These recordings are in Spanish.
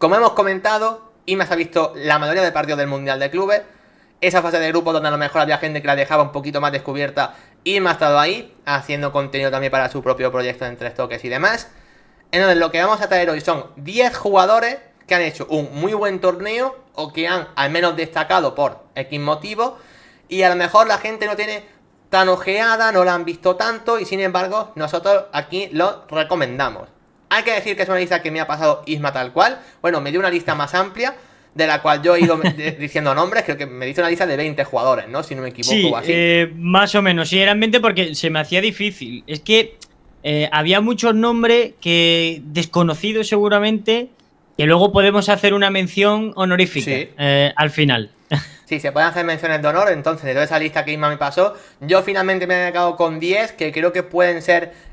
Como hemos comentado, Isma se ha visto la mayoría de partidos del Mundial de Clubes. Esa fase de grupos donde a lo mejor había gente que la dejaba un poquito más descubierta, Isma ha estado ahí, haciendo contenido también para su propio proyecto en 3 toques y demás. Entonces lo que vamos a traer hoy son 10 jugadores que han hecho un muy buen torneo o que han al menos destacado por X motivo, y a lo mejor la gente no tiene tan ojeada, no la han visto tanto, y sin embargo nosotros aquí lo recomendamos. Hay que decir que es una lista que me ha pasado Isma tal cual. Bueno, me dio una lista más amplia, de la cual yo he ido diciendo nombres. Creo que me dice una lista de 20 jugadores, ¿no? Si no me equivoco, Sí, o así. más o menos. Sí, eran 20 porque se me hacía difícil. Es que había muchos nombres que desconocidos seguramente, que luego podemos hacer una mención honorífica Sí. al final. Sí, se pueden hacer menciones de honor. Entonces, de toda esa lista que Isma me pasó, yo finalmente me he quedado con 10 que creo que pueden ser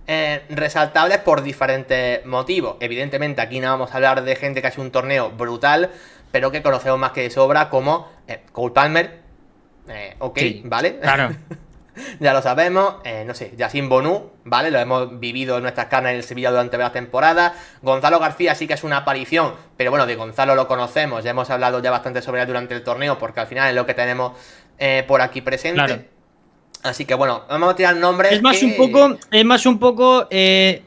resaltables por diferentes motivos. Evidentemente, aquí no vamos a hablar de gente que ha hecho un torneo brutal, pero que conocemos más que de sobra, como Cole Palmer. Ok, Sí, ¿vale? claro. Ya lo sabemos. No sé, Yacine Bonu, ¿vale? Lo hemos vivido en nuestras carnes en el Sevilla durante la temporada. Gonzalo García sí que es una aparición, pero bueno, de Gonzalo lo conocemos. Ya hemos hablado ya bastante sobre él durante el torneo, porque al final es lo que tenemos por aquí presente. Claro. Así que bueno, vamos a tirar nombres que... Es más un poco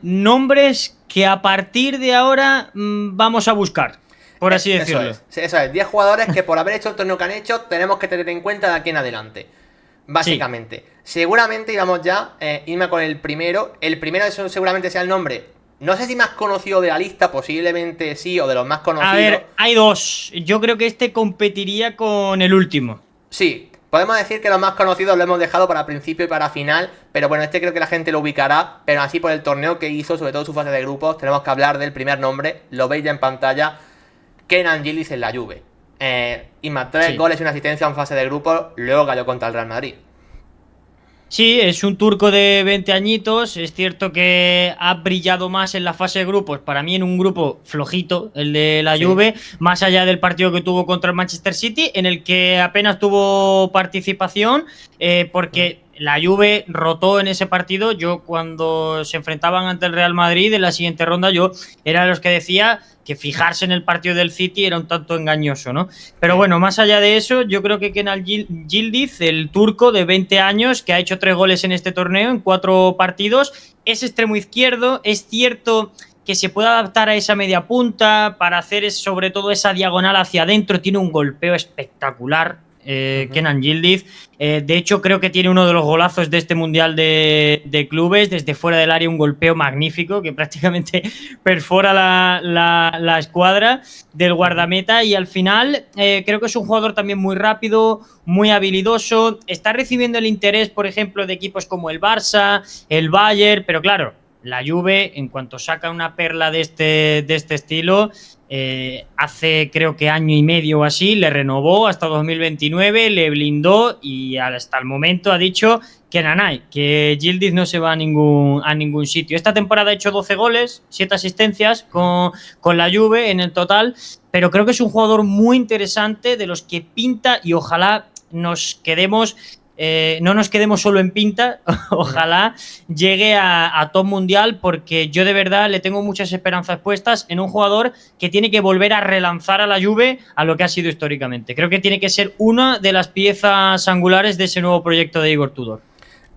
nombres que a partir de ahora vamos a buscar, por así Eso decirlo. es, eso es. 10 jugadores que por haber hecho el torneo que han hecho tenemos que tener en cuenta de aquí en adelante. Sí. Básicamente. Seguramente íbamos ya irme con el primero. El primero seguramente sea el nombre, no sé si más conocido de la lista, posiblemente sí, o de los más A conocidos. ver, hay dos. Yo creo que este competiría con el último. Sí, podemos decir que los más conocidos lo hemos dejado para principio y para final, pero bueno, este creo que la gente lo ubicará, pero así por el torneo que hizo, sobre todo su fase de grupos, tenemos que hablar del primer nombre, lo veis ya en pantalla, Kenan Yildiz en la Juve. Y más 3 Sí. goles y una asistencia en fase de grupos, luego cayó contra el Real Madrid. Sí, es un turco de 20 añitos. Es cierto que ha brillado más en la fase de grupos. Para mí en un grupo flojito, el de la Sí. Juve, más allá del partido que tuvo contra el Manchester City, en el que apenas tuvo participación, porque la Juve rotó en ese partido. Yo cuando se enfrentaban ante el Real Madrid en la siguiente ronda, yo era de los que decía que fijarse en el partido del City era un tanto engañoso, ¿no? Pero bueno, más allá de eso, yo creo que Kenan Yildiz, el turco de 20 años, que ha hecho 3 goles en este torneo, en 4 partidos, es extremo izquierdo. Es cierto que se puede adaptar a esa media punta para hacer sobre todo esa diagonal hacia adentro. Tiene un golpeo espectacular, Kenan Yildiz. De hecho, creo que tiene uno de los golazos de este Mundial de Clubes, desde fuera del área, un golpeo magnífico que prácticamente perfora la escuadra del guardameta, y al final creo que es un jugador también muy rápido, muy habilidoso. Está recibiendo el interés, por ejemplo, de equipos como el Barça, el Bayern, pero claro, la Juve, en cuanto saca una perla de este estilo, hace creo que año y medio o así, le renovó hasta 2029, le blindó y hasta el momento ha dicho que nanay, que Yildiz no se va a ningún sitio. Esta temporada ha hecho 12 goles, 7 asistencias con la Juve en el total, pero creo que es un jugador muy interesante, de los que pinta, y ojalá nos quedemos... no nos quedemos solo en pinta, ojalá llegue a top mundial, porque yo de verdad le tengo muchas esperanzas puestas en un jugador que tiene que volver a relanzar a la Juve a lo que ha sido históricamente. Creo que tiene que ser una de las piezas angulares de ese nuevo proyecto de Igor Tudor.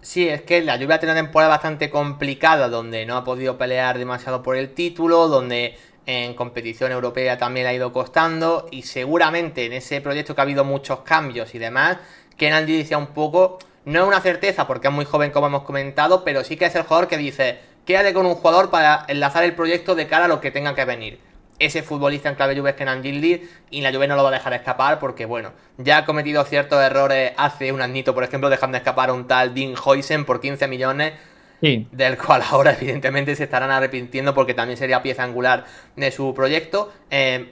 Sí, es que la Juve ha tenido una temporada bastante complicada, donde no ha podido pelear demasiado por el título, donde en competición europea también le ha ido costando, y seguramente en ese proyecto que ha habido muchos cambios y demás, Kenan decía un poco, no es una certeza porque es muy joven como hemos comentado, pero sí que es el jugador que dice, quédate con un jugador para enlazar el proyecto de cara a lo que tenga que venir. Ese futbolista en clave Juve es Kenan Yildiz, y la Juve no lo va a dejar escapar porque, bueno, ya ha cometido ciertos errores hace un añito, por ejemplo, dejando escapar a un tal Dean Huijsen por 15 millones, Sí. del cual ahora evidentemente se estarán arrepintiendo porque también sería pieza angular de su proyecto.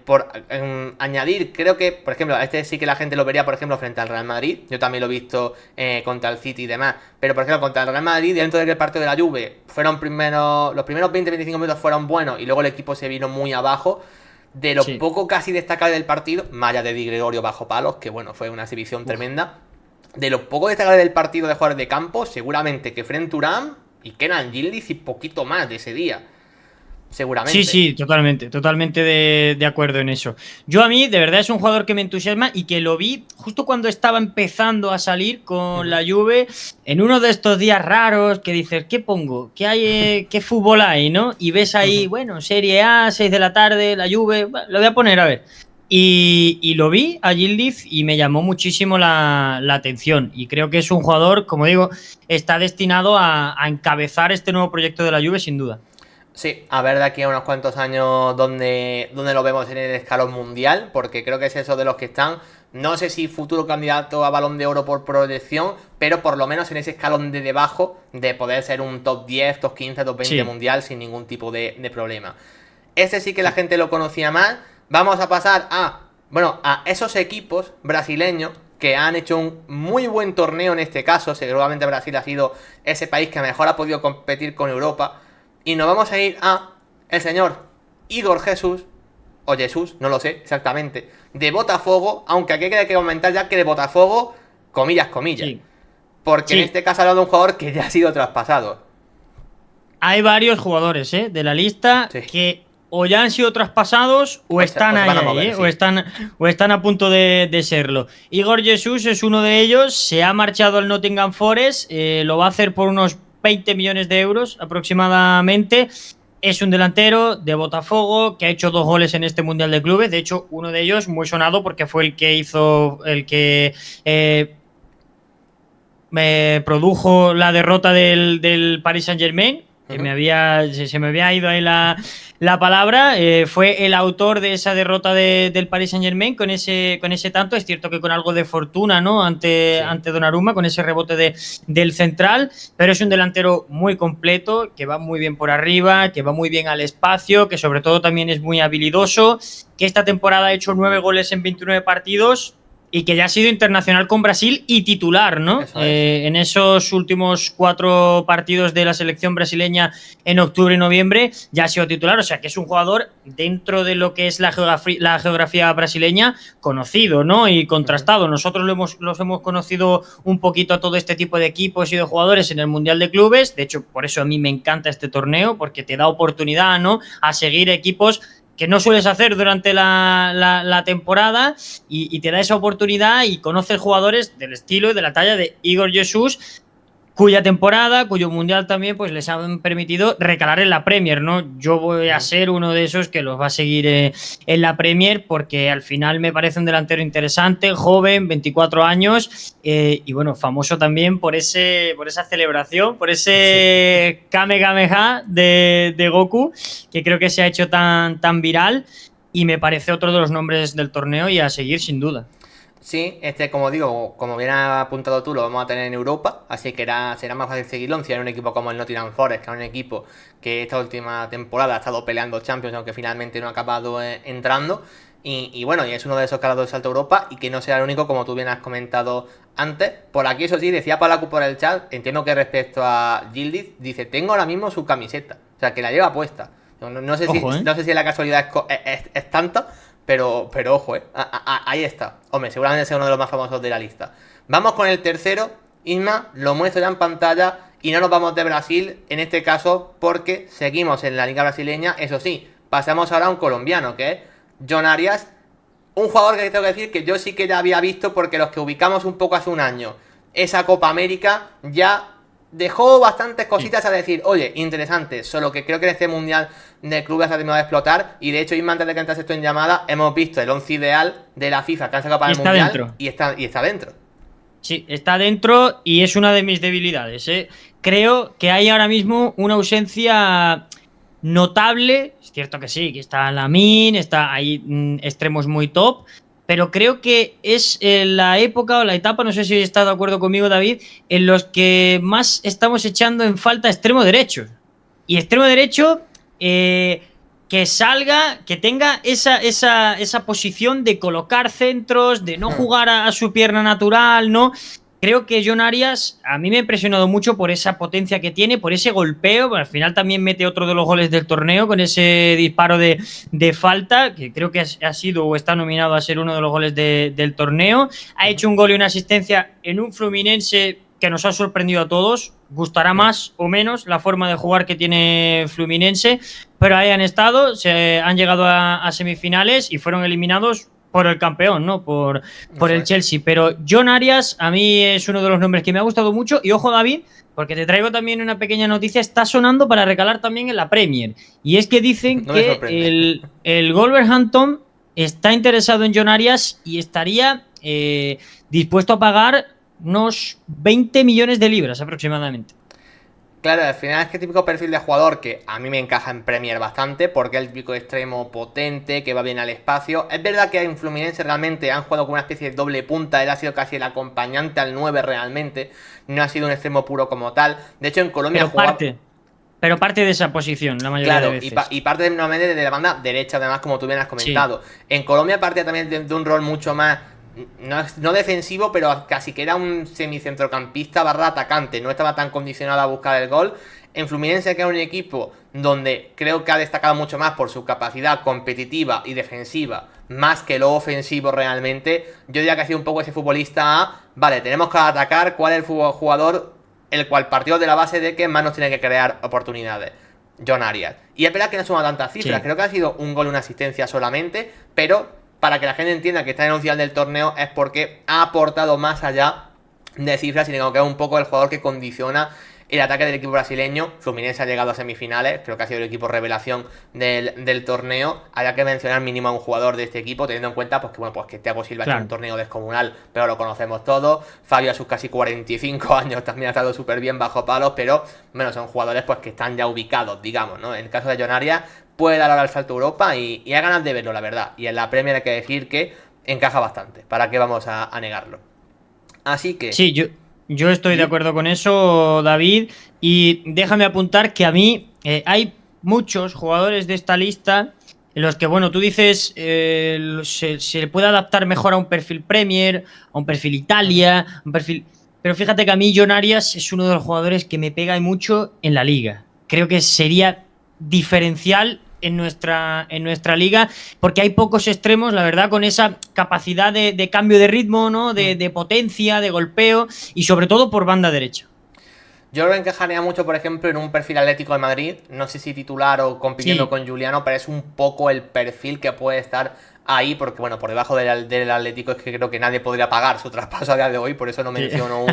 Por añadir, creo que, por ejemplo, este sí que la gente lo vería, por ejemplo, frente al Real Madrid. Yo también lo he visto contra el City y demás. Pero, por ejemplo, contra el Real Madrid, dentro del partido de la Juve, los primeros 20-25 minutos fueron buenos y luego el equipo se vino muy abajo. De lo Sí. poco casi destacable del partido, más allá de Di Gregorio bajo palos, que bueno, fue una exhibición tremenda. De lo poco destacable del partido de jugadores de campo, seguramente que Fren Thuram y Kenan Yildiz y poquito más de ese día. seguramente. Sí, totalmente de acuerdo en eso. Yo a mí, de verdad, es un jugador que me entusiasma y que lo vi justo cuando estaba empezando a salir con Ujú. la Juve, en uno de estos días raros que dices, ¿qué pongo? ¿Qué hay? ¿Qué fútbol hay? ¿No? Y ves ahí, Ujú. bueno, Serie A, 6 de la tarde, la Juve, bueno, lo voy a poner a ver. Y lo vi a Yildiz y me llamó muchísimo la atención. Y creo que es un jugador, como digo, está destinado a encabezar este nuevo proyecto de la Juve, sin duda. Sí, a ver de aquí a unos cuantos años donde lo vemos en el escalón mundial, porque creo que es eso de los que están. No sé si futuro candidato a Balón de Oro por proyección, pero por lo menos en ese escalón de debajo de poder ser un top 10, top 15, top 20 Sí, mundial sin ningún tipo de problema. Ese sí que la sí. gente lo conocía más. Vamos a pasar a esos equipos brasileños que han hecho un muy buen torneo en este caso. Seguramente Brasil ha sido ese país que mejor ha podido competir con Europa. Y nos vamos a ir a el señor Igor Jesús, o Jesús, no lo sé exactamente, de Botafogo, aunque aquí hay que comentar ya que de Botafogo, comillas, comillas. Sí, Porque en sí. este caso ha hablado de un jugador que ya ha sido traspasado. Hay varios jugadores de la lista Sí. que o ya han sido traspasados o O están se van ahí, a mover, o sí. están a punto de serlo. Igor Jesús es uno de ellos, se ha marchado al Nottingham Forest, lo va a hacer por unos 20 millones de euros aproximadamente. Es un delantero de Botafogo que ha hecho 2 goles en este Mundial de Clubes. De hecho, uno de ellos muy sonado porque fue el que me produjo la derrota del Paris Saint-Germain, que Ujú. se me había ido ahí la palabra, fue el autor de esa derrota del Paris Saint-Germain con ese tanto. Es cierto que con algo de fortuna, ¿no? Sí. Ante Donnarumma, con ese rebote del central, pero es un delantero muy completo, que va muy bien por arriba, que va muy bien al espacio, que sobre todo también es muy habilidoso, que esta temporada ha hecho 9 goles en 29 partidos y que ya ha sido internacional con Brasil y titular, ¿no? Eso es. En esos últimos 4 partidos de la selección brasileña en octubre y noviembre ya ha sido titular, o sea que es un jugador dentro de lo que es la geografía brasileña conocido, ¿no? Y Ujú. contrastado. Nosotros los hemos conocido un poquito a todo este tipo de equipos y de jugadores en el Mundial de Clubes. De hecho, por eso a mí me encanta este torneo, porque te da oportunidad, ¿no? A seguir equipos que no sueles hacer durante la temporada y te da esa oportunidad y conoces jugadores del estilo y de la talla de Igor Jesús, cuya temporada, cuyo mundial también, pues les han permitido recalar en la Premier, ¿no? Yo voy a Ujú. ser uno de esos que los va a seguir en la Premier porque al final me parece un delantero interesante, joven, 24 años y bueno, famoso también por esa celebración, por Sí. ese Kamehameha de Goku, que creo que se ha hecho tan viral y me parece otro de los nombres del torneo y a seguir sin duda. Sí, como digo, como bien has apuntado tú, lo vamos a tener en Europa, así que será más fácil seguirlo en un equipo como el Nottingham Forest, que es un equipo que esta última temporada ha estado peleando Champions, aunque finalmente no ha acabado entrando. Y bueno, y es uno de esos que ha dado el salto a Europa y que no será el único, como tú bien has comentado antes. Por aquí, eso sí, decía Palacu por el chat, entiendo que respecto a Gildiz, dice, tengo ahora mismo su camiseta, o sea, que la lleva puesta. No sé si, Ojo, ¿eh? no sé si la casualidad es tanta, pero ojo, ahí está. Hombre, seguramente sea uno de los más famosos de la lista. Vamos con el tercero. Isma, lo muestro ya en pantalla. Y no nos vamos de Brasil, en este caso, porque seguimos en la liga brasileña. Eso sí, pasamos ahora a un colombiano, que es John Arias. Un jugador que tengo que decir que yo sí que ya había visto, porque los que ubicamos un poco hace un año esa Copa América ya dejó bastantes Sí. cositas a decir, oye, interesante, solo que creo que en este mundial de clubes ha terminado de explotar. Y de hecho, Isma, antes de que entrase esto en llamada, hemos visto el 11 ideal de la FIFA que han sacado para Y el está mundial dentro. y está dentro. Sí, está dentro y es una de mis debilidades. Creo que hay ahora mismo una ausencia notable. Es cierto que sí, que está Lamine, está ahí extremos muy top, pero creo que es la época o la etapa, no sé si estás de acuerdo conmigo, David, en los que más estamos echando en falta extremo derecho. Y extremo derecho que salga, que tenga esa posición de colocar centros, de no jugar a su pierna natural, ¿no? Creo que John Arias a mí me ha impresionado mucho por esa potencia que tiene, por ese golpeo. Al final también mete otro de los goles del torneo con ese disparo de falta, que creo que ha sido o está nominado a ser uno de los goles del torneo. Ha hecho un gol y una asistencia en un Fluminense que nos ha sorprendido a todos. Gustará más o menos la forma de jugar que tiene Fluminense, pero ahí han estado, se han llegado a semifinales y fueron eliminados por el campeón, ¿no? Por Eso el es. Chelsea. Pero John Arias a mí es uno de los nombres que me ha gustado mucho. Y ojo, David, porque te traigo también una pequeña noticia, está sonando para recalar también en la Premier. Y es que dicen No me que sorprende. el Wolverhampton está interesado en John Arias y estaría dispuesto a pagar unos 20 millones de libras aproximadamente. Claro, al final es que típico perfil de jugador que a mí me encaja en Premier bastante, porque es el típico extremo potente, que va bien al espacio. Es verdad que en Fluminense realmente han jugado con una especie de doble punta, él ha sido casi el acompañante al 9 realmente, no ha sido un extremo puro como tal. De hecho en Colombia Pero jugaba... parte de esa posición la mayoría de Claro, veces. y parte normalmente de la banda derecha, además, como tú bien has Sí, comentado. En Colombia parte también de un rol mucho más, no defensivo, pero casi que era un semicentrocampista barra atacante. No estaba tan condicionado a buscar el gol. En Fluminense, que era un equipo donde creo que ha destacado mucho más por su capacidad competitiva y defensiva, más que lo ofensivo realmente, yo diría que ha sido un poco ese futbolista a, vale, tenemos que atacar, cuál es el jugador el cual partió de la base de que más nos tiene que crear oportunidades. John Arias. Y es verdad que no suma tantas cifras, sí. creo que ha sido un gol y una asistencia solamente, pero para que la gente entienda que está en el final del torneo es porque ha aportado más allá de cifras, sino que es un poco el jugador que condiciona el ataque del equipo brasileño. Fluminense ha llegado a semifinales, creo que ha sido el equipo revelación del torneo. Habría que mencionar mínimo a un jugador de este equipo, teniendo en cuenta pues, que, bueno, pues que Thiago Silva ha hecho un torneo descomunal, pero lo conocemos todos. Fabio a sus casi 45 años también ha estado súper bien bajo palos, pero bueno, son jugadores pues que están ya ubicados, digamos, ¿no? En el caso de John Arias, puede dar ahora el salto a Europa y hay ganas de verlo, la verdad. Y en la Premier hay que decir que encaja bastante, ¿para qué vamos a negarlo? Así que... Sí, yo estoy de acuerdo con eso, David. Y déjame apuntar que a mí hay muchos jugadores de esta lista en los que, bueno, tú dices se le puede adaptar mejor a un perfil Premier, a un perfil Italia, a un perfil... Pero fíjate que a mí John Arias es uno de los jugadores que me pega mucho en la liga. Creo que sería diferencial en nuestra liga, porque hay pocos extremos, la verdad, con esa capacidad de cambio de ritmo, ¿no? De potencia, de golpeo y sobre todo por banda derecha. Yo lo encajaría mucho, por ejemplo, en un perfil Atlético de Madrid. No sé si titular o compitiendo Sí, con Juliano, pero es un poco el perfil que puede estar ahí, porque bueno, por debajo del Atlético es que creo que nadie podría pagar su traspaso a día de hoy, por eso no sí. menciono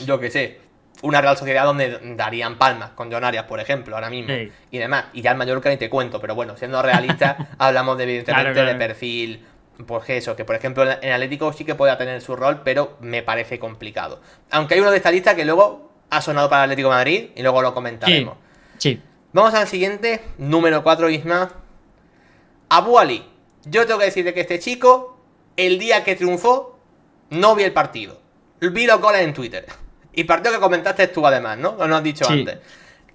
yo qué sé, una Real Sociedad donde darían palmas con John Arias, por ejemplo, ahora mismo, Sí. y demás. Y ya el Mallorca ni te cuento, pero bueno, siendo realistas, hablamos de, evidentemente Claro, de claro. perfil, pues eso, que por ejemplo en Atlético sí que pueda tener su rol, pero me parece complicado. Aunque hay uno de esta lista que luego ha sonado para el Atlético de Madrid y luego lo Sí, comentaremos. sí. Vamos al siguiente, número 4, Isma. Abu Ali. Yo tengo que decirte que este chico, el día que triunfó, no vi el partido. Vi los goles en Twitter. Y partido que comentaste tú además, ¿no? Lo has dicho Sí. antes.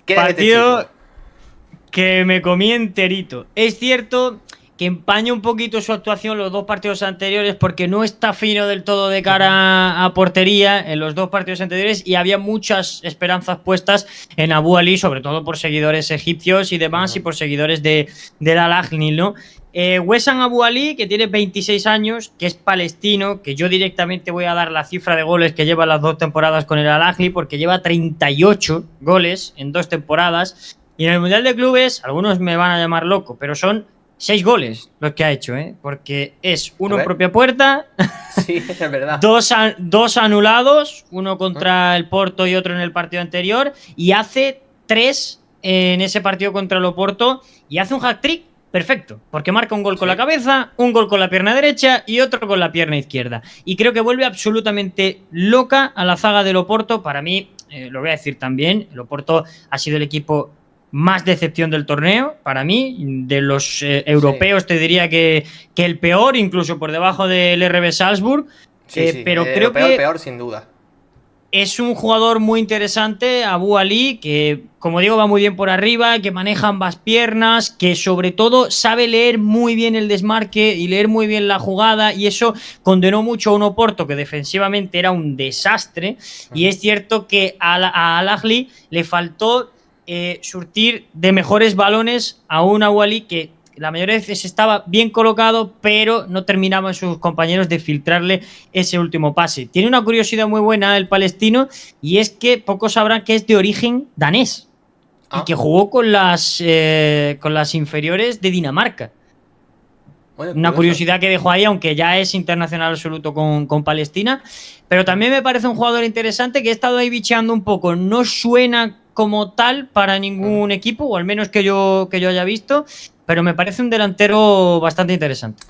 ¿Qué es este Partido chico? que me comí enterito. Es cierto que empaña un poquito su actuación los dos partidos anteriores porque no está fino del todo de cara a portería en los dos partidos anteriores y había muchas esperanzas puestas en Abu Ali, sobre todo por seguidores egipcios y demás y por seguidores del Al-Ahly, ¿no? Wessam Abu Ali, que tiene 26 años, que es palestino, que yo directamente voy a dar la cifra de goles que lleva las dos temporadas con el Al-Ahly porque lleva 38 goles en dos temporadas. Y en el Mundial de Clubes, algunos me van a llamar loco, pero son 6 goles los que ha hecho, ¿eh? Porque es A uno en ver. propia puerta, Sí, es verdad. dos anulados, uno contra el Porto y otro en el partido anterior, y hace 3 en ese partido contra el Oporto, y hace un hat-trick perfecto, porque marca un gol con Sí. la cabeza, un gol con la pierna derecha y otro con la pierna izquierda. Y creo que vuelve absolutamente loca a la zaga del Oporto. Para mí, lo voy a decir también, el Oporto ha sido el equipo más decepción del torneo, para mí, de los europeos te diría que el peor, incluso por debajo del RB Salzburg, Sí, sí. pero creo Lo peor, que peor, sin duda. es un jugador muy interesante, Abu Ali, que como digo va muy bien por arriba, que maneja ambas piernas, que sobre todo sabe leer muy bien el desmarque y leer muy bien la jugada, y eso condenó mucho a un Oporto que defensivamente era un desastre. Y es cierto que a Al-Ahly le faltó surtir de mejores balones a un Abu Ali que la mayoría de veces estaba bien colocado, pero no terminaban sus compañeros de filtrarle ese último pase. Tiene una curiosidad muy buena el palestino, y es que pocos sabrán que es de origen danés y Ah, que jugó con las inferiores de Dinamarca. oye, Una curioso. curiosidad que dejo ahí, aunque ya es internacional absoluto con Palestina. Pero también me parece un jugador interesante que he estado ahí bicheando un poco. No suena como tal para Mm. ningún equipo, o al menos que yo haya visto, pero me parece un delantero bastante interesante.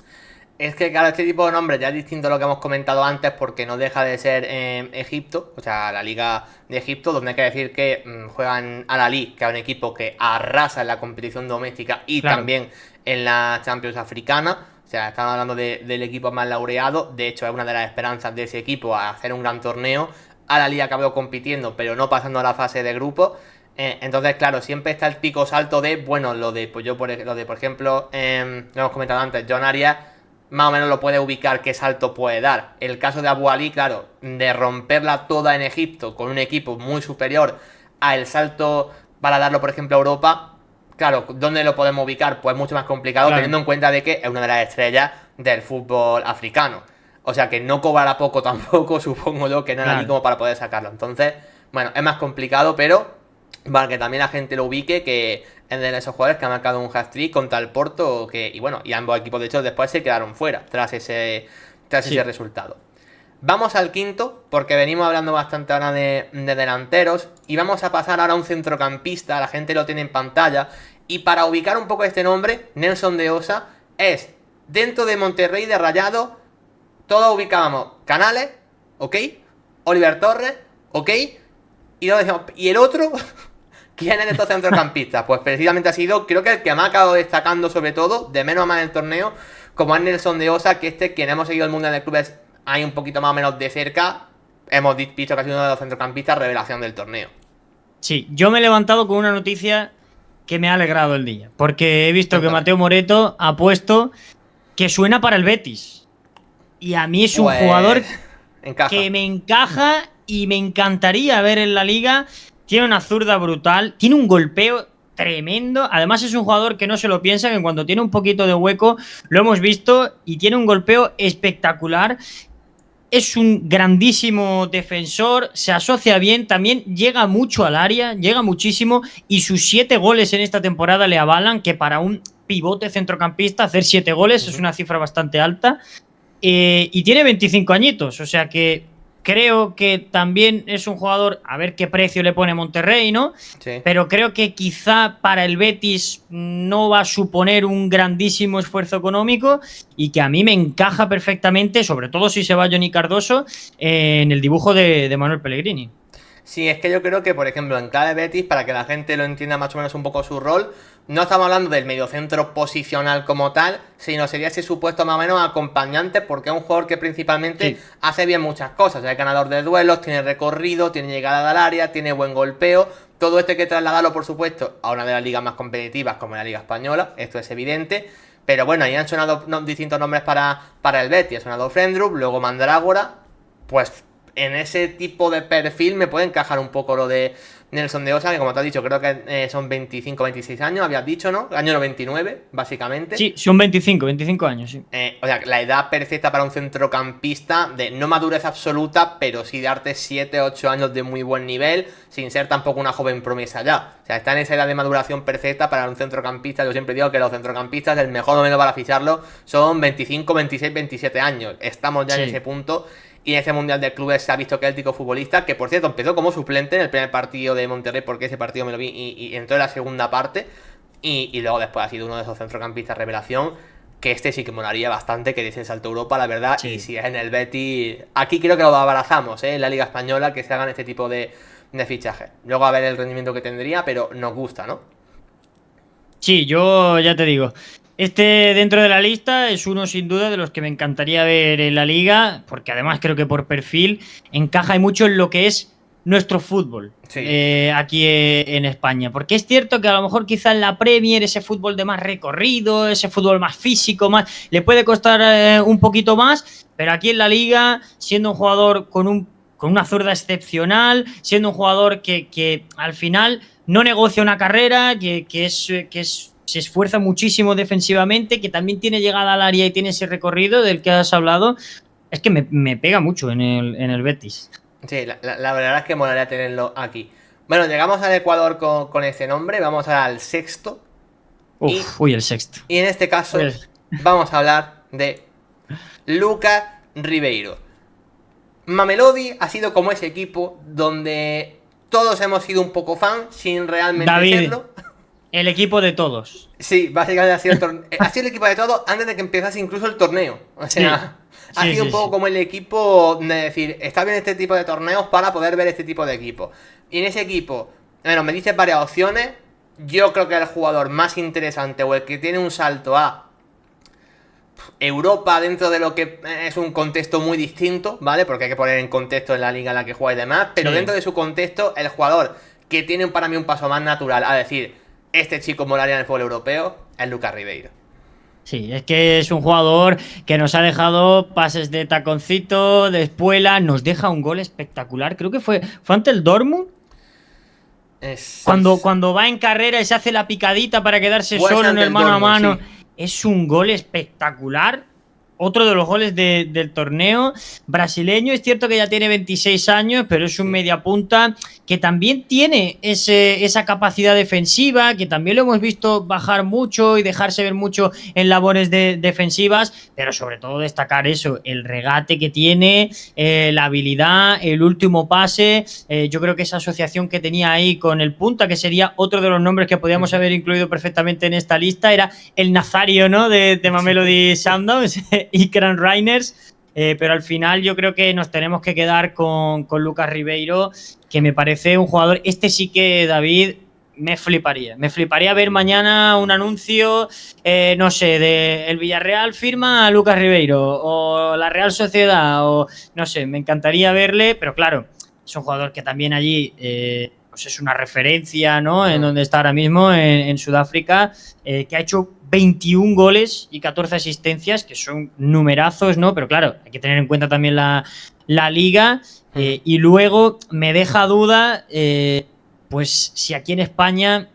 Es que, claro, este tipo de nombres ya es distinto a lo que hemos comentado antes porque no deja de ser Egipto, o sea, la Liga de Egipto, donde hay que decir que juegan Al Ahly, que es un equipo que arrasa en la competición doméstica y Claro, también en la Champions africana. O sea, estamos hablando del equipo más laureado. De hecho, es una de las esperanzas de ese equipo a hacer un gran torneo. Al Ahly acabó compitiendo, pero no pasando a la fase de grupo. Entonces, claro, siempre está el pico salto de, bueno, lo de, pues yo lo de, por ejemplo, lo hemos comentado antes, John Arias más o menos lo puede ubicar qué salto puede dar. El caso de Abu Ali, claro, de romperla toda en Egipto con un equipo muy superior a el salto para darlo, por ejemplo, a Europa, claro, ¿dónde lo podemos ubicar? Pues mucho más complicado, claro, teniendo en cuenta de que es una de las estrellas del fútbol africano. O sea que no cobrará poco tampoco, supongo yo, que en Ali claro. como para poder sacarlo. Entonces, bueno, es más complicado, pero para que también la gente lo ubique, que es de esos jugadores que han marcado un hat-trick contra el Porto, que, y bueno, y ambos equipos de hecho después se quedaron fuera tras ese Sí. resultado. Vamos al quinto, porque venimos hablando bastante ahora de delanteros, y vamos a pasar ahora a un centrocampista, la gente lo tiene en pantalla, y para ubicar un poco este nombre, Nelson de Osa, es dentro de Monterrey de Rayado, todos ubicábamos Canales, ¿ok? Oliver Torres, ¿ok? Y el otro, ¿quién es de estos centrocampistas? Pues precisamente ha sido, creo que el que me ha acabado destacando sobre todo, de menos a más en el torneo, como es Nelson de Osa, que quien hemos seguido el Mundial de Clubes ahí un poquito más o menos de cerca, hemos visto que ha sido uno de los centrocampistas revelación del torneo. Sí, yo me he levantado con una noticia que me ha alegrado el día, porque he visto que Cuéntame. Mateo Moreto ha puesto que suena para el Betis. Y a mí es un Pues jugador que encaja. me encaja y me encantaría ver en la liga. Tiene una zurda brutal, tiene un golpeo tremendo. Además es un jugador que no se lo piensa, que cuando tiene un poquito de hueco lo hemos visto y tiene un golpeo espectacular. Es un grandísimo defensor, se asocia bien, también llega mucho al área, llega muchísimo, y sus 7 goles en esta temporada le avalan que para un pivote centrocampista hacer 7 goles es Ujú. una cifra bastante alta. Y tiene 25 añitos, o sea que creo que también es un jugador, a ver qué precio le pone Monterrey, ¿no? Sí. Pero creo que quizá para el Betis no va a suponer un grandísimo esfuerzo económico, y que a mí me encaja perfectamente, sobre todo si se va Johnny Cardoso, en el dibujo de Manuel Pellegrini. Sí, es que yo creo que, por ejemplo, en clave Betis, para que la gente lo entienda más o menos un poco su rol, no estamos hablando del mediocentro posicional como tal, sino sería ese supuesto más o menos acompañante, porque es un jugador que principalmente Sí, hace bien muchas cosas. Es ganador de duelos, tiene recorrido, tiene llegada al área, tiene buen golpeo. Todo esto hay que trasladarlo, por supuesto, a una de las ligas más competitivas como la Liga Española, esto es evidente. Pero bueno, ahí han sonado distintos nombres para el Betis. Ha sonado Frendrup, luego Mandrágora. Pues en ese tipo de perfil me puede encajar un poco lo de Nelson de Osa, que como te has dicho, creo que son 25, 26 años, habías dicho, ¿no? Año 99, básicamente. sí, son 25 años, sí. O sea, la edad perfecta para un centrocampista de no madurez absoluta, pero sí darte 7, 8 años de muy buen nivel, sin ser tampoco una joven promesa ya. O sea, está en esa edad de maduración perfecta para un centrocampista. Yo siempre digo que los centrocampistas, el mejor momento para ficharlo son 25, 26, 27 años. Estamos ya en ese Sí. punto. Y en ese Mundial de Clubes se ha visto que el tico futbolista, que por cierto empezó como suplente en el primer partido de Monterrey, porque ese partido me lo vi y entró en la segunda parte. Y luego después ha sido uno de esos centrocampistas revelación, que sí que molaría bastante que diese el salto a Europa, la verdad. Y Sí. si es en el Betis, aquí creo que lo abrazamos, en la Liga Española, que se hagan este tipo de fichajes. Luego a ver el rendimiento que tendría, pero nos gusta, ¿no? Sí, yo ya te digo. Este dentro de la lista es uno sin duda de los que me encantaría ver en la liga, porque además creo que por perfil encaja y mucho en lo que es nuestro fútbol Sí. aquí en España. Porque es cierto que a lo mejor quizá en la Premier ese fútbol de más recorrido, ese fútbol más físico, más le puede costar un poquito más, pero aquí en la liga, siendo un jugador con una zurda excepcional, siendo un jugador que al final no negocia una carrera, que es se esfuerza muchísimo defensivamente, que también tiene llegada al área y tiene ese recorrido del que has hablado. Es que me pega mucho en el Betis. Sí, la verdad es que molaría tenerlo aquí. Bueno, llegamos al Ecuador con ese nombre, vamos ahora al sexto. Uy, el sexto. Y en este caso vamos a hablar de Lucas Ribeiro. Mamelodi ha sido como ese equipo donde todos hemos sido un poco fan sin realmente serlo. El equipo de todos. Sí, básicamente ha sido el equipo de todos antes de que empezase incluso el torneo. O sea, ha sido un poco como el equipo de decir, está bien este tipo de torneos para poder ver este tipo de equipo. Y en ese equipo, bueno, me dices varias opciones. Yo creo que el jugador más interesante o el que tiene un salto a Europa dentro de lo que es un contexto muy distinto, ¿vale? Porque hay que poner en contexto en la liga en la que juega y demás. Pero dentro de su contexto, el jugador que tiene para mí un paso más natural a decir, este chico molaría en el fútbol europeo, es Lucas Ribeiro. Sí, es que es un jugador que nos ha dejado pases de taconcito, de espuela, nos deja un gol espectacular. Creo que fue ante el Dortmund. Cuando va en carrera y se hace la picadita para quedarse solo en el mano a mano. Sí. Es un gol espectacular. Otro de los goles del torneo brasileño. Es cierto que ya tiene 26 años, pero es un mediapunta que también tiene esa capacidad defensiva, que también lo hemos visto bajar mucho y dejarse ver mucho en labores defensivas, pero sobre todo destacar eso, el regate que tiene, la habilidad, el último pase. Yo creo que esa asociación que tenía ahí con el punta, que sería otro de los nombres que podíamos haber incluido perfectamente en esta lista, era el Nazario, ¿no? de Mamelodi Sundowns. Ikran Reiners, pero al final yo creo que nos tenemos que quedar con Lucas Ribeiro, que me parece un jugador, sí que, David, me fliparía ver mañana un anuncio, no sé, de el Villarreal firma a Lucas Ribeiro, o la Real Sociedad, o no sé, me encantaría verle, pero claro, es un jugador que también allí pues es una referencia, ¿no? En donde está ahora mismo, en Sudáfrica, que ha hecho 21 goles y 14 asistencias, que son numerazos, ¿no? Pero claro, hay que tener en cuenta también la liga. Y luego me deja duda, pues si aquí en España,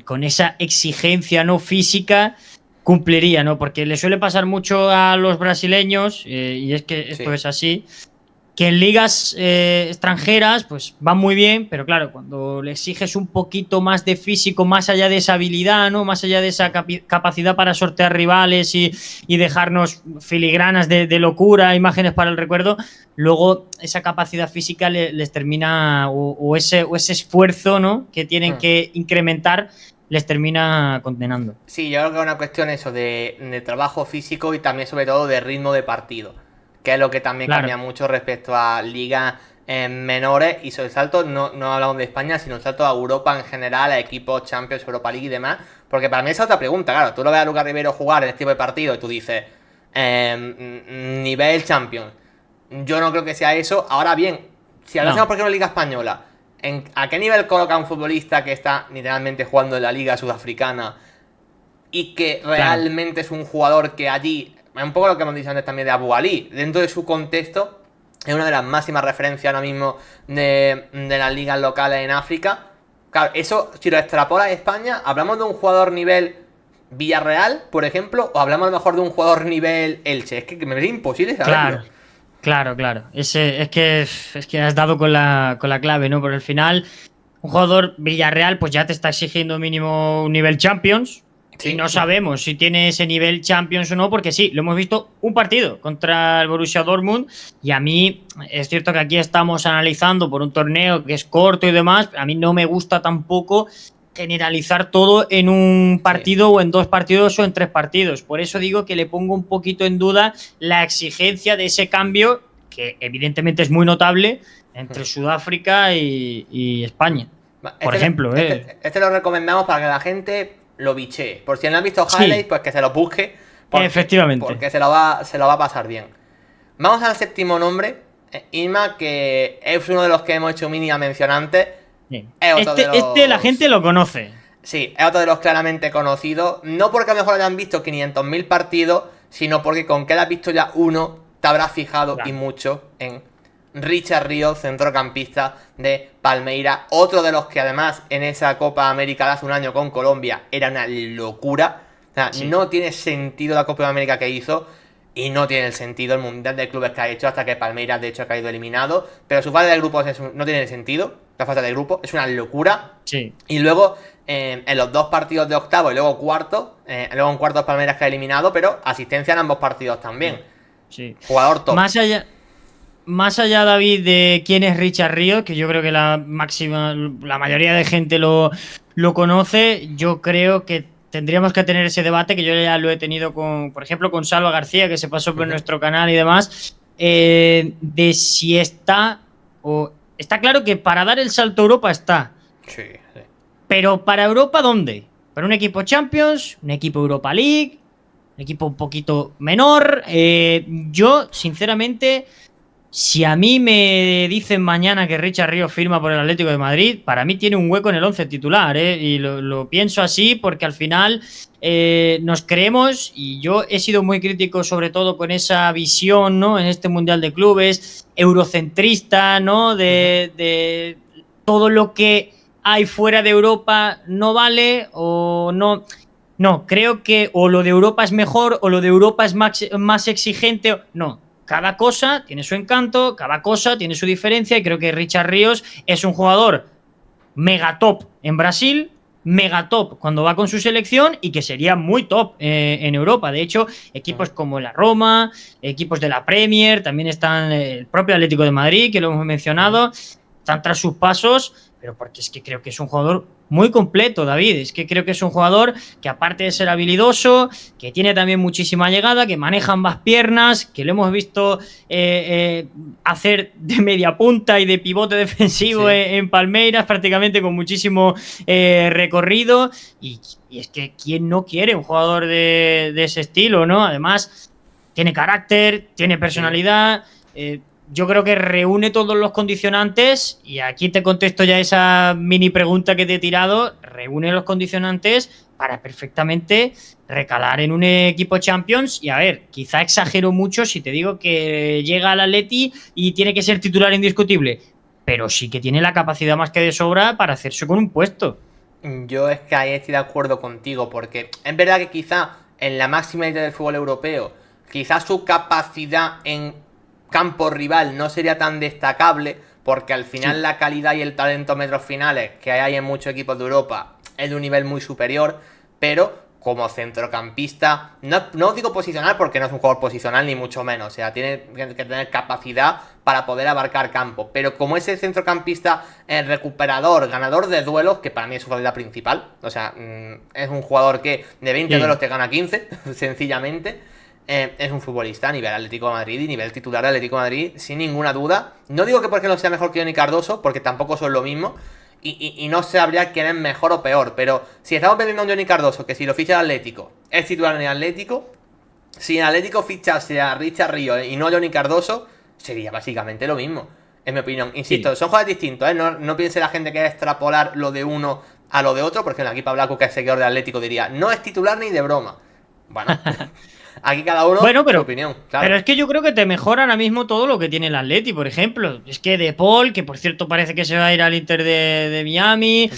con esa exigencia no física, cumpliría, ¿no? Porque le suele pasar mucho a los brasileños, y es que esto es así, que en ligas extranjeras pues van muy bien, pero claro, cuando le exiges un poquito más de físico, más allá de esa habilidad, ¿no? Más allá de esa capacidad para sortear rivales y dejarnos filigranas de locura, imágenes para el recuerdo, luego esa capacidad física les termina, o ese esfuerzo, ¿no? que tienen que incrementar, les termina condenando. Sí, yo creo que es una cuestión eso de trabajo físico y también sobre todo de ritmo de partido, que es lo que también cambia mucho respecto a ligas menores. Y sobre el salto, no hablamos de España, sino el salto a Europa en general, a equipos Champions, Europa League y demás. Porque para mí esa es otra pregunta, claro, tú lo ves a Lucas Ribeiro jugar en este tipo de partido y tú dices, nivel Champions. Yo no creo que sea eso. Ahora bien, si hablamos por ejemplo de Liga Española, ¿a qué nivel coloca un futbolista que está literalmente jugando en la Liga Sudafricana y que realmente es un jugador que allí... Es un poco lo que hemos dicho antes también de Abu Ali. Dentro de su contexto, es una de las máximas referencias ahora mismo de las ligas locales en África. Claro, eso, si lo extrapola a España, ¿hablamos de un jugador nivel Villarreal, por ejemplo? ¿O hablamos a lo mejor de un jugador nivel Elche? Es que me parece imposible saberlo. Claro. Es que has dado con la clave, ¿no? Por el final, un jugador Villarreal pues ya te está exigiendo mínimo un nivel Champions. Sí, y no sabemos si tiene ese nivel Champions o no, porque sí, lo hemos visto un partido contra el Borussia Dortmund, y a mí es cierto que aquí estamos analizando por un torneo que es corto y demás. A mí no me gusta tampoco generalizar todo en un partido o en 2 partidos o en 3 partidos. Por eso digo que le pongo un poquito en duda la exigencia de ese cambio, que evidentemente es muy notable, entre Sudáfrica y España. Por ejemplo. Este lo recomendamos para que la gente lo bichee. Por si no han visto highlights, pues que se lo busque. Efectivamente. Porque se lo va a pasar bien. Vamos al séptimo nombre, Inma, que es uno de los que hemos hecho mínima mención antes. La gente lo conoce. Sí, es otro de los claramente conocidos. No porque a lo mejor hayan visto 500.000 partidos, sino porque con que hayas visto ya uno, te habrás fijado y mucho en Richard Ríos, centrocampista de Palmeiras, otro de los que además en esa Copa América de hace un año con Colombia era una locura. O sea, sí, no tiene sentido la Copa América que hizo y no tiene sentido el Mundial de Clubes que ha hecho hasta que Palmeiras de hecho ha caído eliminado. Pero su fase de grupos no tiene sentido, la fase de grupo es una locura. Sí. Y luego en los 2 partidos de octavo y luego cuarto, luego en cuartos Palmeiras que ha eliminado, pero asistencia en ambos partidos también. Sí. Jugador top. Más allá, David, de quién es Richard Ríos, que yo creo que la mayoría de gente lo conoce, yo creo que tendríamos que tener ese debate, que yo ya lo he tenido por ejemplo, con Salva García, que se pasó por nuestro canal y demás, de si está o... Está claro que para dar el salto a Europa está. Sí, sí. Pero ¿para Europa dónde? ¿Para un equipo Champions? ¿Un equipo Europa League? ¿Un equipo un poquito menor? Yo, sinceramente, si a mí me dicen mañana que Richard Ríos firma por el Atlético de Madrid, para mí tiene un hueco en el 11 titular, y lo pienso así porque al final nos creemos, y yo he sido muy crítico sobre todo con esa visión, ¿no?, en este Mundial de Clubes, eurocentrista, ¿no?, de todo lo que hay fuera de Europa no vale o no. No, creo que o lo de Europa es mejor o lo de Europa es más exigente. No, cada cosa tiene su encanto, cada cosa tiene su diferencia, y creo que Richard Ríos es un jugador mega top en Brasil, mega top cuando va con su selección y que sería muy top en Europa. De hecho, equipos como la Roma, equipos de la Premier, también están el propio Atlético de Madrid, que lo hemos mencionado, están tras sus pasos, pero porque es que creo que es un jugador muy completo, David. Es que creo que es un jugador que, aparte de ser habilidoso, que tiene también muchísima llegada, que maneja ambas piernas, que lo hemos visto hacer de media punta y de pivote defensivo, sí, en Palmeiras, prácticamente con muchísimo recorrido. Y es que ¿quién no quiere un jugador de ese estilo, no? Además, tiene carácter, tiene personalidad. Yo creo que reúne todos los condicionantes, y aquí te contesto ya esa mini pregunta que te he tirado. Reúne los condicionantes para perfectamente recalar en un equipo Champions. Y a ver, quizá exagero mucho si te digo que llega al Atleti y tiene que ser titular indiscutible, pero sí que tiene la capacidad más que de sobra para hacerse con un puesto. Yo es que ahí estoy de acuerdo contigo, porque es verdad que quizá en la máxima élite del fútbol europeo, quizá su capacidad en campo rival no sería tan destacable, porque al final sí, la calidad y el talento metros finales que hay en muchos equipos de Europa es de un nivel muy superior, pero como centrocampista, no digo posicional porque no es un jugador posicional ni mucho menos, o sea, tiene que tener capacidad para poder abarcar campo, pero como ese centrocampista recuperador, ganador de duelos, que para mí es su cualidad principal, o sea, es un jugador que de 20 duelos te gana 15, sencillamente. Es un futbolista a nivel Atlético de Madrid y nivel titular de Atlético de Madrid, sin ninguna duda. No digo que porque no sea mejor que Johnny Cardoso, porque tampoco son lo mismo, y no sabría quién es mejor o peor, pero si estamos vendiendo a un Johnny Cardoso, que si lo ficha el Atlético, es titular en el Atlético, si el Atlético fichase a Richard Ríos y no a Johnny Cardoso, sería básicamente lo mismo, en mi opinión. Insisto, sí, son jugadores distintos, ¿eh? No piense la gente que es extrapolar lo de uno a lo de otro, porque aquí Pablo Blanco, que es seguidor del Atlético, diría, no es titular ni de broma. Bueno... Aquí cada uno su opinión, claro. Pero es que yo creo que te mejora ahora mismo todo lo que tiene el Atleti, por ejemplo. Es que De Paul, que por cierto parece que se va a ir al Inter de Miami.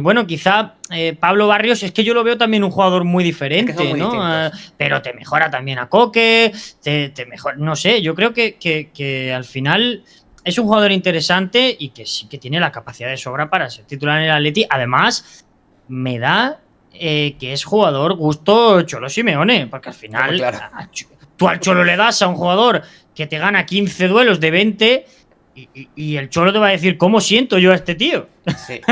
Bueno, quizá Pablo Barrios, es que yo lo veo también un jugador muy diferente, es que ¿no? Pero te mejora también a Coque, te mejora, no sé, yo creo que al final es un jugador interesante y que sí que tiene la capacidad de sobra para ser titular en el Atleti. Además, me da... que es jugador gusto Cholo Simeone, porque al final claro, tú al Cholo le das a un jugador que te gana 15 duelos de 20 y el Cholo te va a decir, ¿cómo siento yo a este tío? Sí.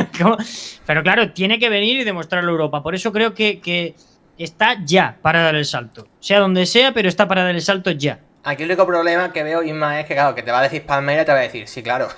Pero claro, tiene que venir y demostrarlo a Europa. Por eso creo que está ya para dar el salto, sea donde sea, pero está para dar el salto ya. Aquí el único problema que veo, Isma, es que claro, que te va a decir Palmeiras y te va a decir, sí, claro,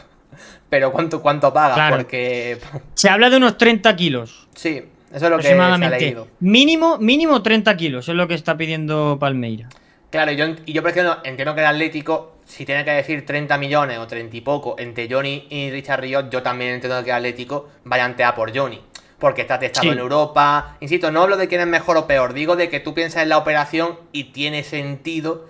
pero ¿cuánto paga? Claro. Porque se habla de unos 30 kilos. Sí. Eso es lo que se ha leído. Mínimo 30 kilos es lo que está pidiendo Palmeiras. Claro, yo por ejemplo entiendo que el Atlético, si tiene que decir 30 millones o 30 y poco entre Johnny y Richard Ríos, yo también entiendo que el Atlético vaya a por Johnny, porque está testado en Europa. Insisto, no hablo de quién es mejor o peor, digo de que tú piensas en la operación y tiene sentido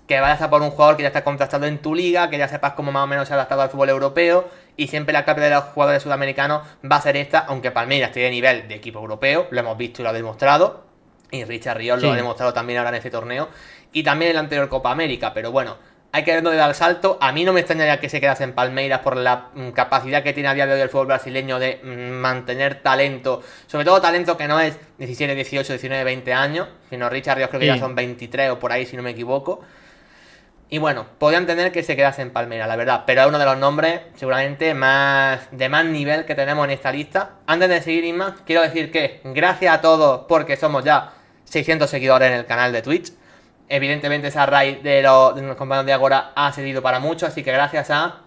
que vayas a por un jugador que ya está contrastado en tu liga, que ya sepas cómo más o menos se ha adaptado al fútbol europeo, y siempre la clave de los jugadores sudamericanos va a ser esta, aunque Palmeiras tiene nivel de equipo europeo, lo hemos visto y lo ha demostrado, y Richard Ríos lo ha demostrado también ahora en este torneo, y también en la anterior Copa América, pero bueno, hay que ver dónde da el salto. A mí no me extrañaría que se quedase en Palmeiras por la capacidad que tiene a día de hoy el fútbol brasileño de mantener talento, sobre todo talento que no es 17, 18, 19, 20 años, sino Richard Ríos creo que ya son 23 o por ahí si no me equivoco. Y bueno, podrían tener que se quedase en Palmeiras, la verdad, pero es uno de los nombres seguramente de más nivel que tenemos en esta lista. Antes de seguir, Isma, quiero decir que gracias a todos porque somos ya 600 seguidores en el canal de Twitch. Evidentemente esa raid de los compañeros de Agora ha servido para mucho, así que gracias a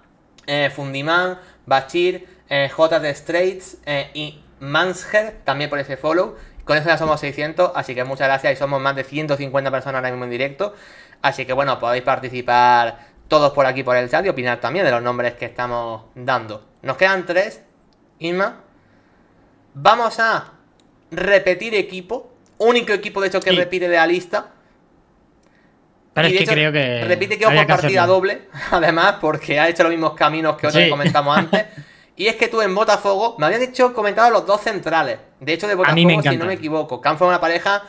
Fundiman, Bachir, JT Straits y Mansher también por ese follow. Con eso ya somos 600, así que muchas gracias y somos más de 150 personas ahora mismo en directo. Así que bueno, podéis participar todos por aquí por el chat y opinar también de los nombres que estamos dando. Nos quedan 3, Isma. Vamos a repetir equipo, único equipo de hecho que repite de la lista. Pero es que creo que repite que por partida doble, además, porque ha hecho los mismos caminos que otros que comentamos antes. Y es que tú en Botafogo me habías comentado los dos centrales. De hecho, de Botafogo, si no me equivoco, que han formado una pareja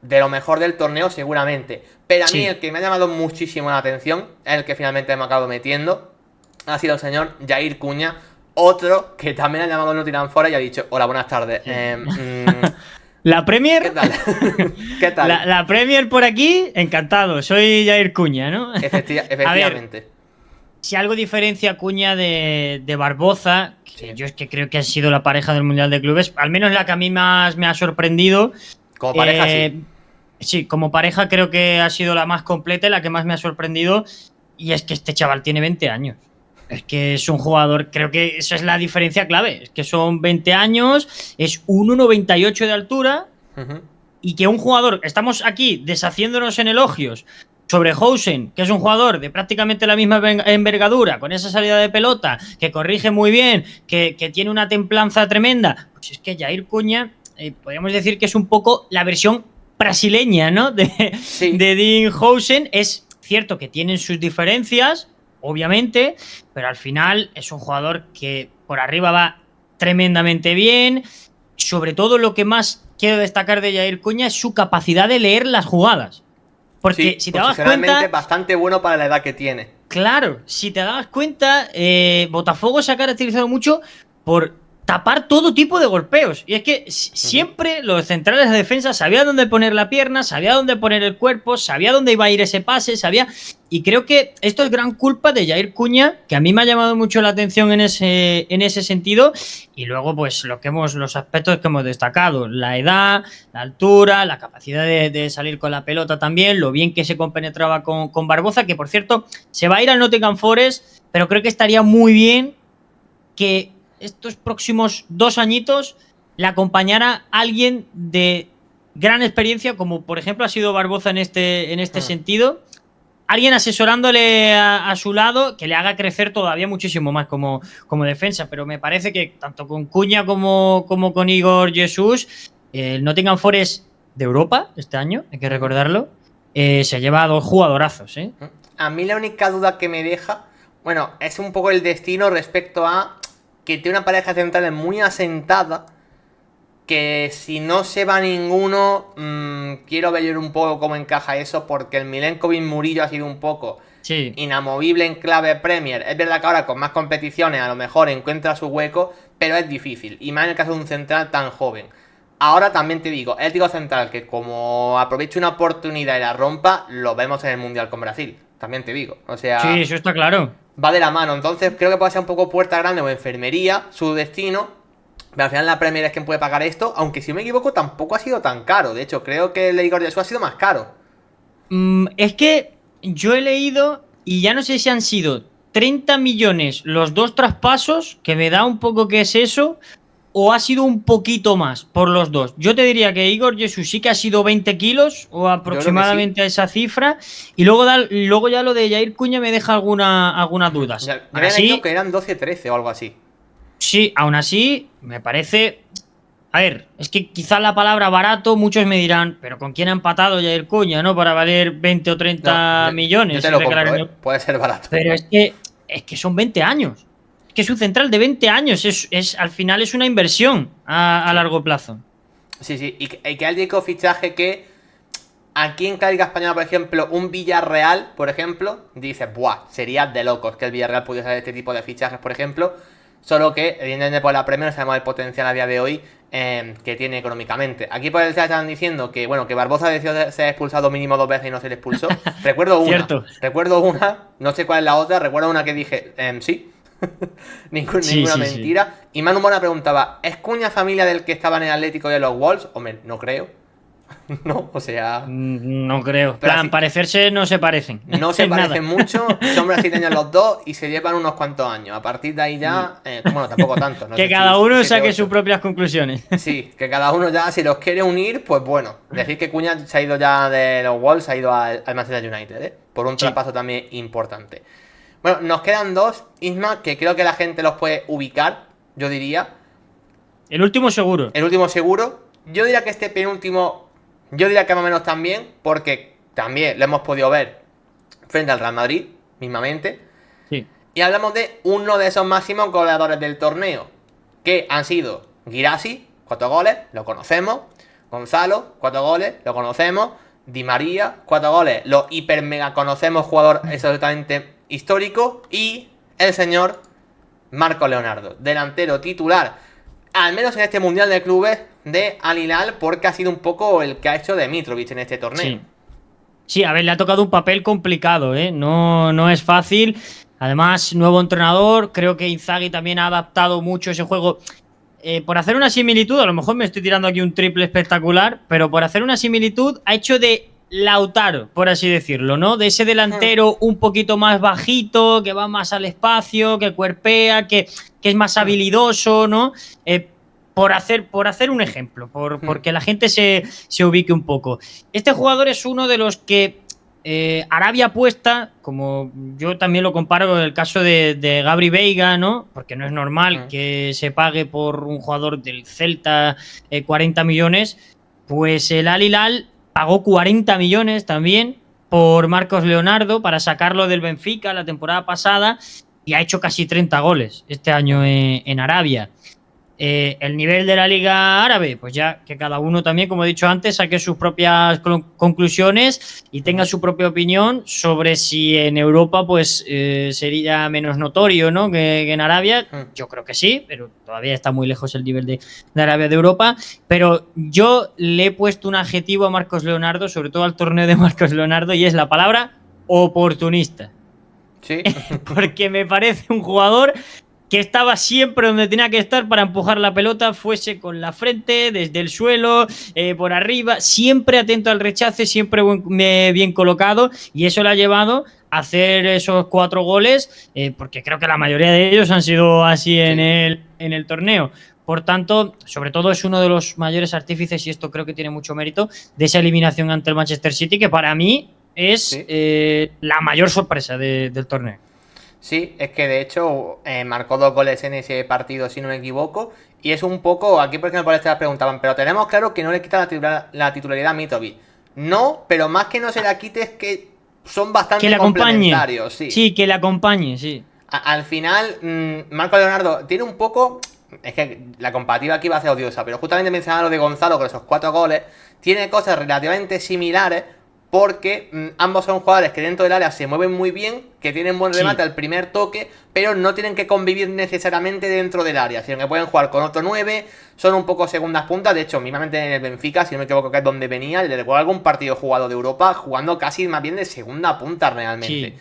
de lo mejor del torneo, seguramente. Pero a mí el que me ha llamado muchísimo la atención, el que finalmente me acabo metiendo, ha sido el señor Jair Cuña. Otro que también ha llamado Nottingham Forest y ha dicho: hola, buenas tardes. La Premier. ¿Qué tal? ¿Qué tal? La Premier por aquí, encantado. Soy Jair Cuña, ¿no? Efectivamente. A ver, si algo diferencia Cuña de Barboza, que yo es que creo que ha sido la pareja del Mundial de Clubes, al menos la que a mí más me ha sorprendido. Como pareja, sí. Sí, como pareja creo que ha sido la más completa y la que más me ha sorprendido. Y es que este chaval tiene 20 años. Es que es un jugador, creo que esa es la diferencia clave. Es que son 20 años, es 1,98 de altura. Y que un jugador, estamos aquí deshaciéndonos en elogios sobre Housen, que es un jugador de prácticamente la misma envergadura, con esa salida de pelota, que corrige muy bien, que tiene una templanza tremenda. Pues es que Jair Cuña, podríamos decir que es un poco la versión brasileña, ¿no? De Dean Housen. Es cierto que tienen sus diferencias, obviamente, pero al final es un jugador que por arriba va tremendamente bien. Sobre todo lo que más quiero destacar de Jair Cuña es su capacidad de leer las jugadas. Porque si te das cuenta, bastante bueno para la edad que tiene. Claro, si te das cuenta, Botafogo se ha caracterizado mucho por tapar todo tipo de golpeos. Y es que siempre los centrales de defensa sabían dónde poner la pierna, sabía dónde poner el cuerpo, sabía dónde iba a ir ese pase, sabía. Y creo que esto es gran culpa de Jair Cuña, que a mí me ha llamado mucho la atención en ese sentido. Y luego, pues, los aspectos que hemos destacado: la edad, la altura, la capacidad de salir con la pelota también, lo bien que se compenetraba con Barboza, que por cierto, se va a ir al Nottingham Forest, pero creo que estaría muy bien que estos próximos 2 añitos le acompañara alguien de gran experiencia, como por ejemplo ha sido Barboza en este sentido. Alguien asesorándole a su lado, que le haga crecer todavía muchísimo más como defensa. Pero me parece que tanto con Cuña como con Igor Jesús, el Nottingham Forest de Europa este año, hay que recordarlo, se lleva a 2 jugadorazos. A mí la única duda que me deja, bueno, es un poco el destino respecto a que tiene una pareja central muy asentada, que si no se va ninguno, quiero ver un poco cómo encaja eso, porque el Milenkovic Murillo ha sido un poco inamovible en clave Premier. Es verdad que ahora con más competiciones a lo mejor encuentra su hueco, pero es difícil, y más en el caso de un central tan joven. Ahora también te digo, el tío central que como aproveche una oportunidad y la rompa, lo vemos en el Mundial con Brasil, también te digo, o sea... Sí, eso está claro. Va de la mano, entonces creo que puede ser un poco puerta grande o enfermería su destino, pero al final la Premier es quien puede pagar esto, aunque si me equivoco tampoco ha sido tan caro. De hecho, creo que el de Igor Jesús ha sido más caro. Es que yo he leído, y ya no sé si han sido 30 millones los 2 traspasos, que me da un poco que es eso, o ha sido un poquito más por los 2. Yo te diría que Igor Jesús sí que ha sido 20 kilos o aproximadamente esa cifra. Y luego ya lo de Jair Cuña me deja algunas dudas. Ya, me habían dicho que eran 12-13 o algo así. Sí, aún así me parece A ver, es que quizá la palabra barato, muchos me dirán, pero ¿con quién ha empatado Jair Cuña, no? Para valer 20 o No, 30 yo millones te y lo regalar compro, en ¿eh? Puede ser barato. Pero es que son 20 años. Es que es un central de 20 años. Al final es una inversión a Sí. largo plazo. Sí, sí. Y que el único fichaje que aquí en la Liga Española, por ejemplo, un Villarreal, por ejemplo, dice, buah, sería de locos que el Villarreal pudiese hacer este tipo de fichajes, por ejemplo. Solo que, evidentemente, por la Premier no sabemos el potencial a día de hoy que tiene económicamente. Aquí por el chat están diciendo que, bueno, que Barbosa decidió ser expulsado mínimo 2 veces y no se le expulsó. Cierto. Recuerdo una, no sé cuál es la otra, recuerdo una que dije, sí. Sí, Ninguna sí, sí. mentira. Y Manu Mona preguntaba, ¿es Cuña familia del que estaba en el Atlético de los Wolves? Hombre, no creo. No, o sea... No creo. Pero Plan, así, parecerse no se parecen. no se En nada. parecen mucho, son brasileños los dos y se llevan unos cuantos años. A partir de ahí ya, bueno, tampoco tanto, no Que sé cada si uno 7, saque sus 8. propias conclusiones. Sí, que cada uno ya, si los quiere unir, pues bueno. Decir que Cuña se ha ido ya de los Wolves, se ha ido al Manchester United, ¿eh? Por un Sí. traspaso también importante. Bueno, nos quedan dos, Isma, que creo que la gente los puede ubicar, yo diría. El último seguro. El último seguro. Yo diría que este penúltimo, yo diría que más o menos también, porque también lo hemos podido ver frente al Real Madrid, mismamente. Sí. Y hablamos de uno de esos máximos goleadores del torneo, que han sido Guirassy, 4 goles, lo conocemos. Gonzalo, 4 goles, lo conocemos. Di María, 4 goles, lo hiper mega conocemos, jugador absolutamente histórico. Y el señor Marco Leonardo, delantero titular, al menos en este Mundial de Clubes de Al Hilal, porque ha sido un poco el que ha hecho de Mitrovic en este torneo. Sí. Sí, a ver, le ha tocado un papel complicado, ¿eh? No es fácil. Además, nuevo entrenador. Creo que Inzaghi también ha adaptado mucho ese juego. Por hacer una similitud, a lo mejor me estoy tirando aquí un triple espectacular, pero por hacer una similitud, ha hecho de Lautaro, por así decirlo, ¿no? De ese delantero un poquito más bajito, que va más al espacio, que cuerpea, que es más habilidoso, ¿no? Por hacer un ejemplo, porque la gente se ubique un poco. Este jugador es uno de los que Arabia apuesta, como yo también lo comparo con el caso de Gabri Veiga, ¿no? Porque no es normal que se pague por un jugador del Celta 40 millones. Pues el Al Hilal pagó 40 millones también por Marcos Leonardo para sacarlo del Benfica la temporada pasada y ha hecho casi 30 goles este año en Arabia. El nivel de la Liga Árabe, pues ya que cada uno también, como he dicho antes, saque sus propias conclusiones y tenga su propia opinión sobre si en Europa pues sería menos notorio, ¿no? que en Arabia. Yo creo que sí, pero todavía está muy lejos el nivel de Arabia de Europa. Pero yo le he puesto un adjetivo a Marcos Leonardo, sobre todo al torneo de Marcos Leonardo, y es la palabra oportunista. Sí. Porque me parece un jugador que estaba siempre donde tenía que estar para empujar la pelota, fuese con la frente, desde el suelo, por arriba, siempre atento al rechace, siempre bien colocado, y eso le ha llevado a hacer esos 4 goles, porque creo que la mayoría de ellos han sido así en el torneo. Por tanto, sobre todo es uno de los mayores artífices, y esto creo que tiene mucho mérito, de esa eliminación ante el Manchester City, que para mí es la mayor sorpresa del torneo. Sí, es que de hecho marcó 2 goles en ese partido, si no me equivoco. Y es un poco, aquí por ejemplo por este preguntaban, pero tenemos claro que no le quita la titularidad a Mitrovic. No, pero más que no se la quite es que son bastante complementarios. Sí, que le acompañe, sí. Al final, Marco Leonardo tiene un poco... Es que la comparativa aquí va a ser odiosa, pero justamente mencionaba lo de Gonzalo con esos 4 goles. Tiene cosas relativamente similares, porque ambos son jugadores que dentro del área se mueven muy bien, que tienen buen remate al primer toque, pero no tienen que convivir necesariamente dentro del área, sino que pueden jugar con otro 9, son un poco segundas puntas. De hecho, mismamente en el Benfica, si no me equivoco, que es donde venía, le recuerdo algún partido jugado de Europa, jugando casi más bien de segunda punta realmente.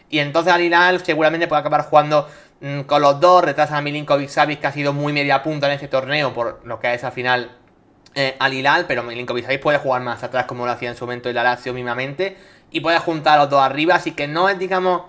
Y entonces Al Hilal seguramente puede acabar jugando con los dos, retrasa a Milinkovic-Savic, que ha sido muy media punta en este torneo, por lo que es al final... Al Hilal, pero Milinkovic-Savic puede jugar más atrás como lo hacía en su momento el Lazio mismamente, y puede juntar a los dos arriba, así que no es, digamos,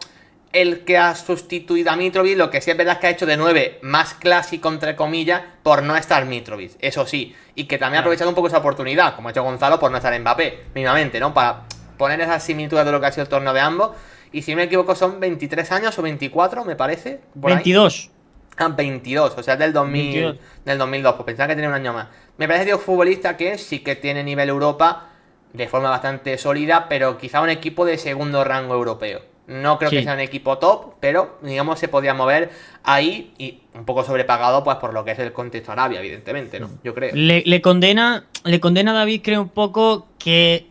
el que ha sustituido a Mitrovic. Lo que sí es verdad es que ha hecho de 9 más clásico, entre comillas, por no estar Mitrovic, eso sí, y que también ha aprovechado un poco esa oportunidad, como ha hecho Gonzalo, por no estar Mbappé, mismamente, ¿no? Para poner esas similitudes de lo que ha sido el torneo de ambos. Y si no me equivoco son 23 años o 24, me parece. 22. Ah, 22, o sea, del 22. del 2002, pues pensaba que tenía un año más. Me parece, tío, futbolista que sí que tiene nivel Europa de forma bastante sólida, pero quizá un equipo de segundo rango europeo. No creo que sea Sí. un equipo top, pero digamos se podía mover ahí y un poco sobrepagado pues por lo que es el contexto Arabia, evidentemente, ¿no? Yo creo. Le condena a David, creo un poco que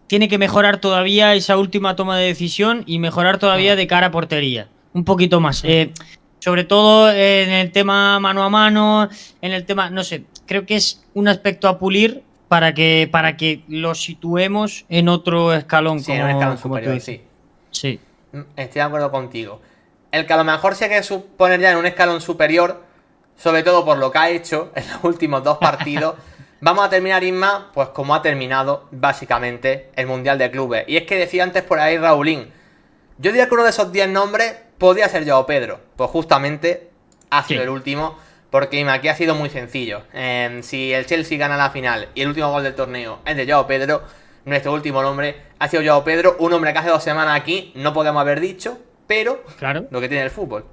tiene que mejorar todavía esa última toma de decisión y mejorar todavía Mm, de cara a portería. Un poquito más. mm. Sobre todo en el tema mano a mano, en el tema, no sé, creo que es un aspecto a pulir para que lo situemos en otro escalón, Sí, en un escalón como tú superior, dices. sí. Sí, Estoy de acuerdo contigo. El que a lo mejor se quiere poner ya en un escalón superior, sobre todo por lo que ha hecho en los últimos dos partidos, vamos a terminar, Isma, pues como ha terminado básicamente el Mundial de Clubes. Y es que decía antes por ahí Raulín, yo diría que uno de esos 10 nombres podría ser Joao Pedro. Pues justamente ha sido el sí. último, porque Isma, aquí ha sido muy sencillo. Si el Chelsea gana la final y el último gol del torneo es de Joao Pedro, nuestro último nombre ha sido Joao Pedro, un hombre que hace 2 semanas aquí no podemos haber dicho, pero Claro. lo que tiene el fútbol.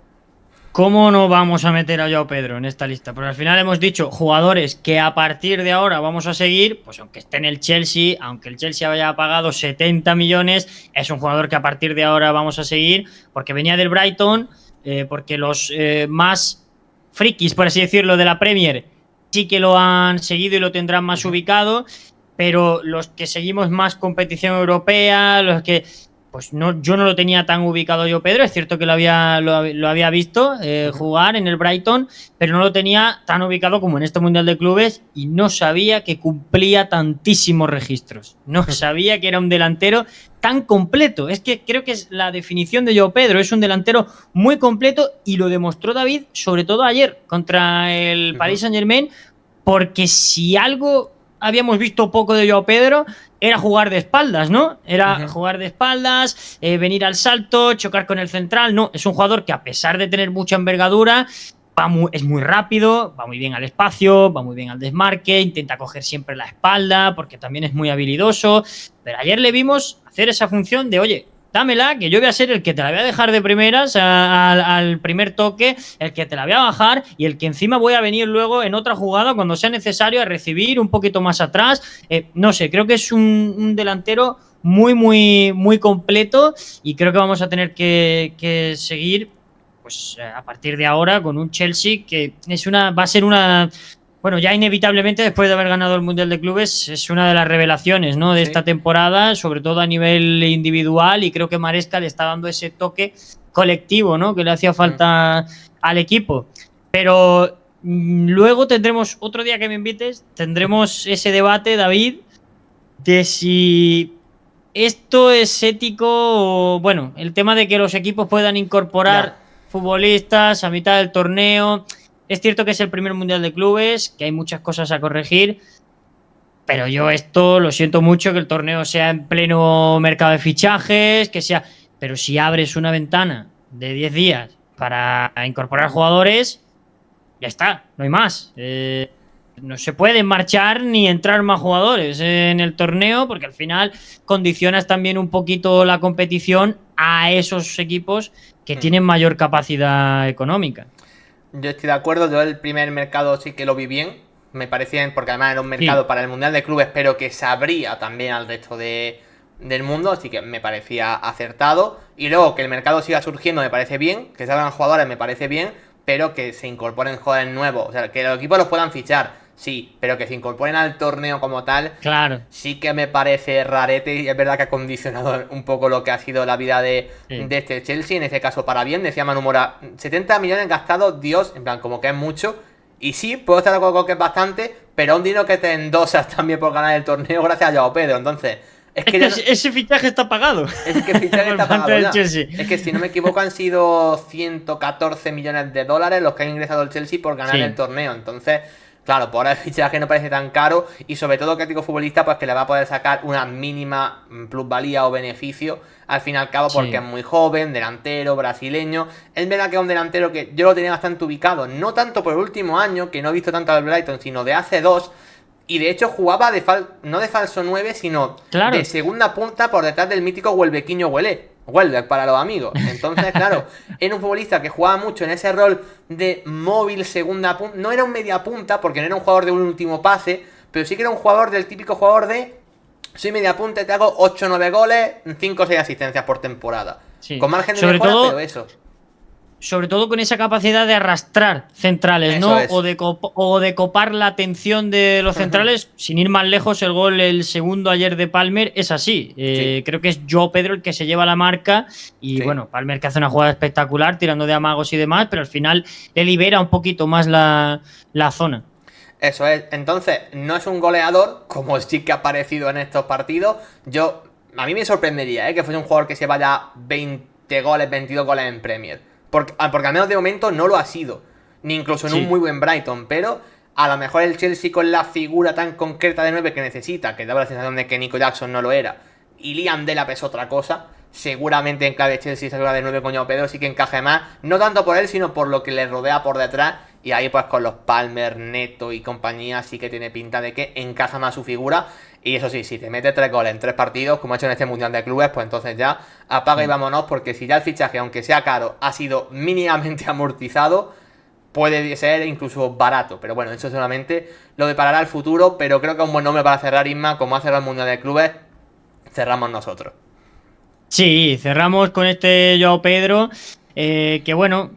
¿Cómo no vamos a meter a Joao Pedro en esta lista? Porque al final hemos dicho jugadores que a partir de ahora vamos a seguir, pues aunque esté en el Chelsea, aunque el Chelsea haya pagado 70 millones, es un jugador que a partir de ahora vamos a seguir, porque venía del Brighton, porque los más frikis, por así decirlo, de la Premier sí que lo han seguido y lo tendrán más ubicado, pero los que seguimos más competición europea, los que pues no, yo no lo tenía tan ubicado yo, Pedro. Es cierto que lo había visto jugar en el Brighton, pero no lo tenía tan ubicado como en este Mundial de Clubes y no sabía que cumplía tantísimos registros. No sabía que era un delantero tan completo. Es que creo que es la definición de Joao Pedro. Es un delantero muy completo y lo demostró David, sobre todo ayer contra el Paris Saint-Germain, porque si algo habíamos visto poco de Joao Pedro era jugar de espaldas, ¿no? Era jugar de espaldas, venir al salto, chocar con el central. No, es un jugador que a pesar de tener mucha envergadura, es muy rápido, va muy bien al espacio, va muy bien al desmarque, intenta coger siempre la espalda porque también es muy habilidoso. Pero ayer le vimos hacer esa función de, oye, dámela, que yo voy a ser el que te la voy a dejar de primeras al primer toque, el que te la voy a bajar y el que encima voy a venir luego en otra jugada cuando sea necesario a recibir un poquito más atrás. No sé, creo que es un delantero muy, muy, muy completo y creo que vamos a tener que seguir pues a partir de ahora con un Chelsea que va a ser una, bueno, ya inevitablemente después de haber ganado el Mundial de Clubes es una de las revelaciones, ¿no?, de esta Sí. temporada, sobre todo a nivel individual, y creo que Maresca le está dando ese toque colectivo, ¿no?, que le hacía falta al equipo. Pero luego tendremos, otro día que me invites, tendremos ese debate, David, de si esto es ético o, bueno, el tema de que los equipos puedan Ya. incorporar futbolistas a mitad del torneo. Es cierto que es el primer Mundial de Clubes, que hay muchas cosas a corregir, pero yo esto lo siento mucho, que el torneo sea en pleno mercado de fichajes, que sea... Pero si abres una ventana de 10 días para incorporar jugadores, ya está, no hay más. No se pueden marchar ni entrar más jugadores en el torneo porque al final condicionas también un poquito la competición a esos equipos que tienen mayor capacidad económica. Yo estoy de acuerdo, yo el primer mercado sí que lo vi bien, me parecía bien porque además era un Sí, mercado para el Mundial de Clubes, pero que se abría también al resto del mundo, así que me parecía acertado. Y luego que el mercado siga surgiendo me parece bien, que salgan jugadores me parece bien, pero que se incorporen jugadores nuevos, o sea, que los equipos los puedan fichar, sí, pero que se incorporen al torneo como tal, claro. sí que me parece rarete y es verdad que ha condicionado un poco lo que ha sido la vida Sí. de este Chelsea, en este caso para bien, decía Manu Mora, 70 millones gastados, Dios, en plan, como que es mucho, y sí, puedo estar de acuerdo con que es bastante, pero un dinero que te endosas también por ganar el torneo gracias a Joao Pedro, entonces, es Es que que ya no, ese fichaje está pagado. es que el fichaje Por está parte pagado del ya. Chelsea. Es que si no me equivoco han sido 114 millones de dólares los que han ingresado el Chelsea por ganar el Sí, torneo. Entonces, claro, por ahora el fichaje no parece tan caro y sobre todo que digo futbolista pues que le va a poder sacar una mínima plusvalía o beneficio al fin y al cabo porque es sí. muy joven, delantero, brasileño. Es verdad que es un delantero que yo lo tenía bastante ubicado, no tanto por el último año, que no he visto tanto al Brighton, sino de hace dos. Y de hecho jugaba no de falso 9, sino de Claro. segunda punta por detrás del mítico Huelbequiño Huelé. Welbeck para los amigos. Entonces, claro, era un futbolista que jugaba mucho en ese rol de móvil segunda punta. No era un media punta porque no era un jugador de un último pase, pero sí que era un jugador del típico jugador de soy media punta y te hago 8 o 9 goles, 5 o 6 asistencias por temporada. Sí. Con margen de Sobre mejora, todo, pero eso. sobre todo con esa capacidad de arrastrar centrales, Eso ¿no? es. O de copar la atención de los centrales. Sin ir más lejos, el segundo ayer de Palmer es así. Sí. Creo que es Joao Pedro el que se lleva la marca. Y Sí. bueno, Palmer que hace una jugada espectacular, tirando de amagos y demás, pero al final le libera un poquito más la zona. Eso es. Entonces, no es un goleador, como sí que ha aparecido en estos partidos. A mí me sorprendería, que fuese un jugador que se vaya 20 goles, 22 goles en Premier. Porque al menos de momento no lo ha sido. Ni incluso en Sí. un muy buen Brighton. Pero a lo mejor el Chelsea, con la figura tan concreta de 9 que necesita, que daba la sensación de que Nico Jackson no lo era, y Liam Delap es otra cosa, seguramente en clave Chelsea esa figura de 9 con Joao Pedro sí que encaje más. No tanto por él, sino por lo que le rodea por detrás. Y ahí pues con los Palmer, Neto y compañía sí que tiene pinta de que encaja más su figura. Y eso sí, si te mete 3 goles en 3 partidos, como ha hecho en este Mundial de Clubes, pues entonces ya apaga y vámonos, porque si ya el fichaje, aunque sea caro, ha sido mínimamente amortizado, puede ser incluso barato. Pero bueno, eso solamente lo deparará el futuro, pero creo que es un buen nombre para cerrar, Isma. Como ha cerrado el Mundial de Clubes, cerramos nosotros. Sí, cerramos con este Joao Pedro. Que bueno,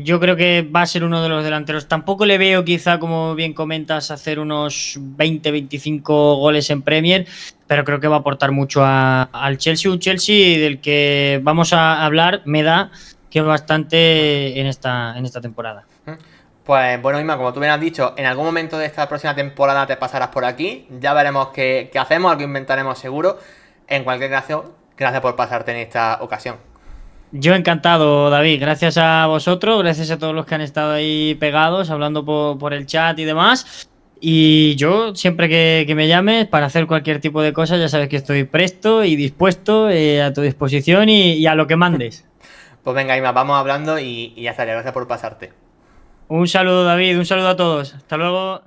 yo creo que va a ser uno de los delanteros. Tampoco le veo, quizá, como bien comentas, hacer unos 20-25 goles en Premier, pero creo que va a aportar mucho al Chelsea. Un Chelsea del que vamos a hablar, me da que bastante en esta temporada. Pues bueno, Isma, como tú bien has dicho, en algún momento de esta próxima temporada te pasarás por aquí. Ya veremos qué hacemos, algo inventaremos seguro. En cualquier caso, gracias por pasarte en esta ocasión. Yo encantado, David. Gracias a vosotros, gracias a todos los que han estado ahí pegados, hablando por el chat y demás. Y yo, siempre que me llames para hacer cualquier tipo de cosa, ya sabes que estoy presto y dispuesto, a tu disposición y a lo que mandes. Pues venga, Isma, vamos hablando y ya estaría. Gracias por pasarte. Un saludo, David, un saludo a todos. Hasta luego.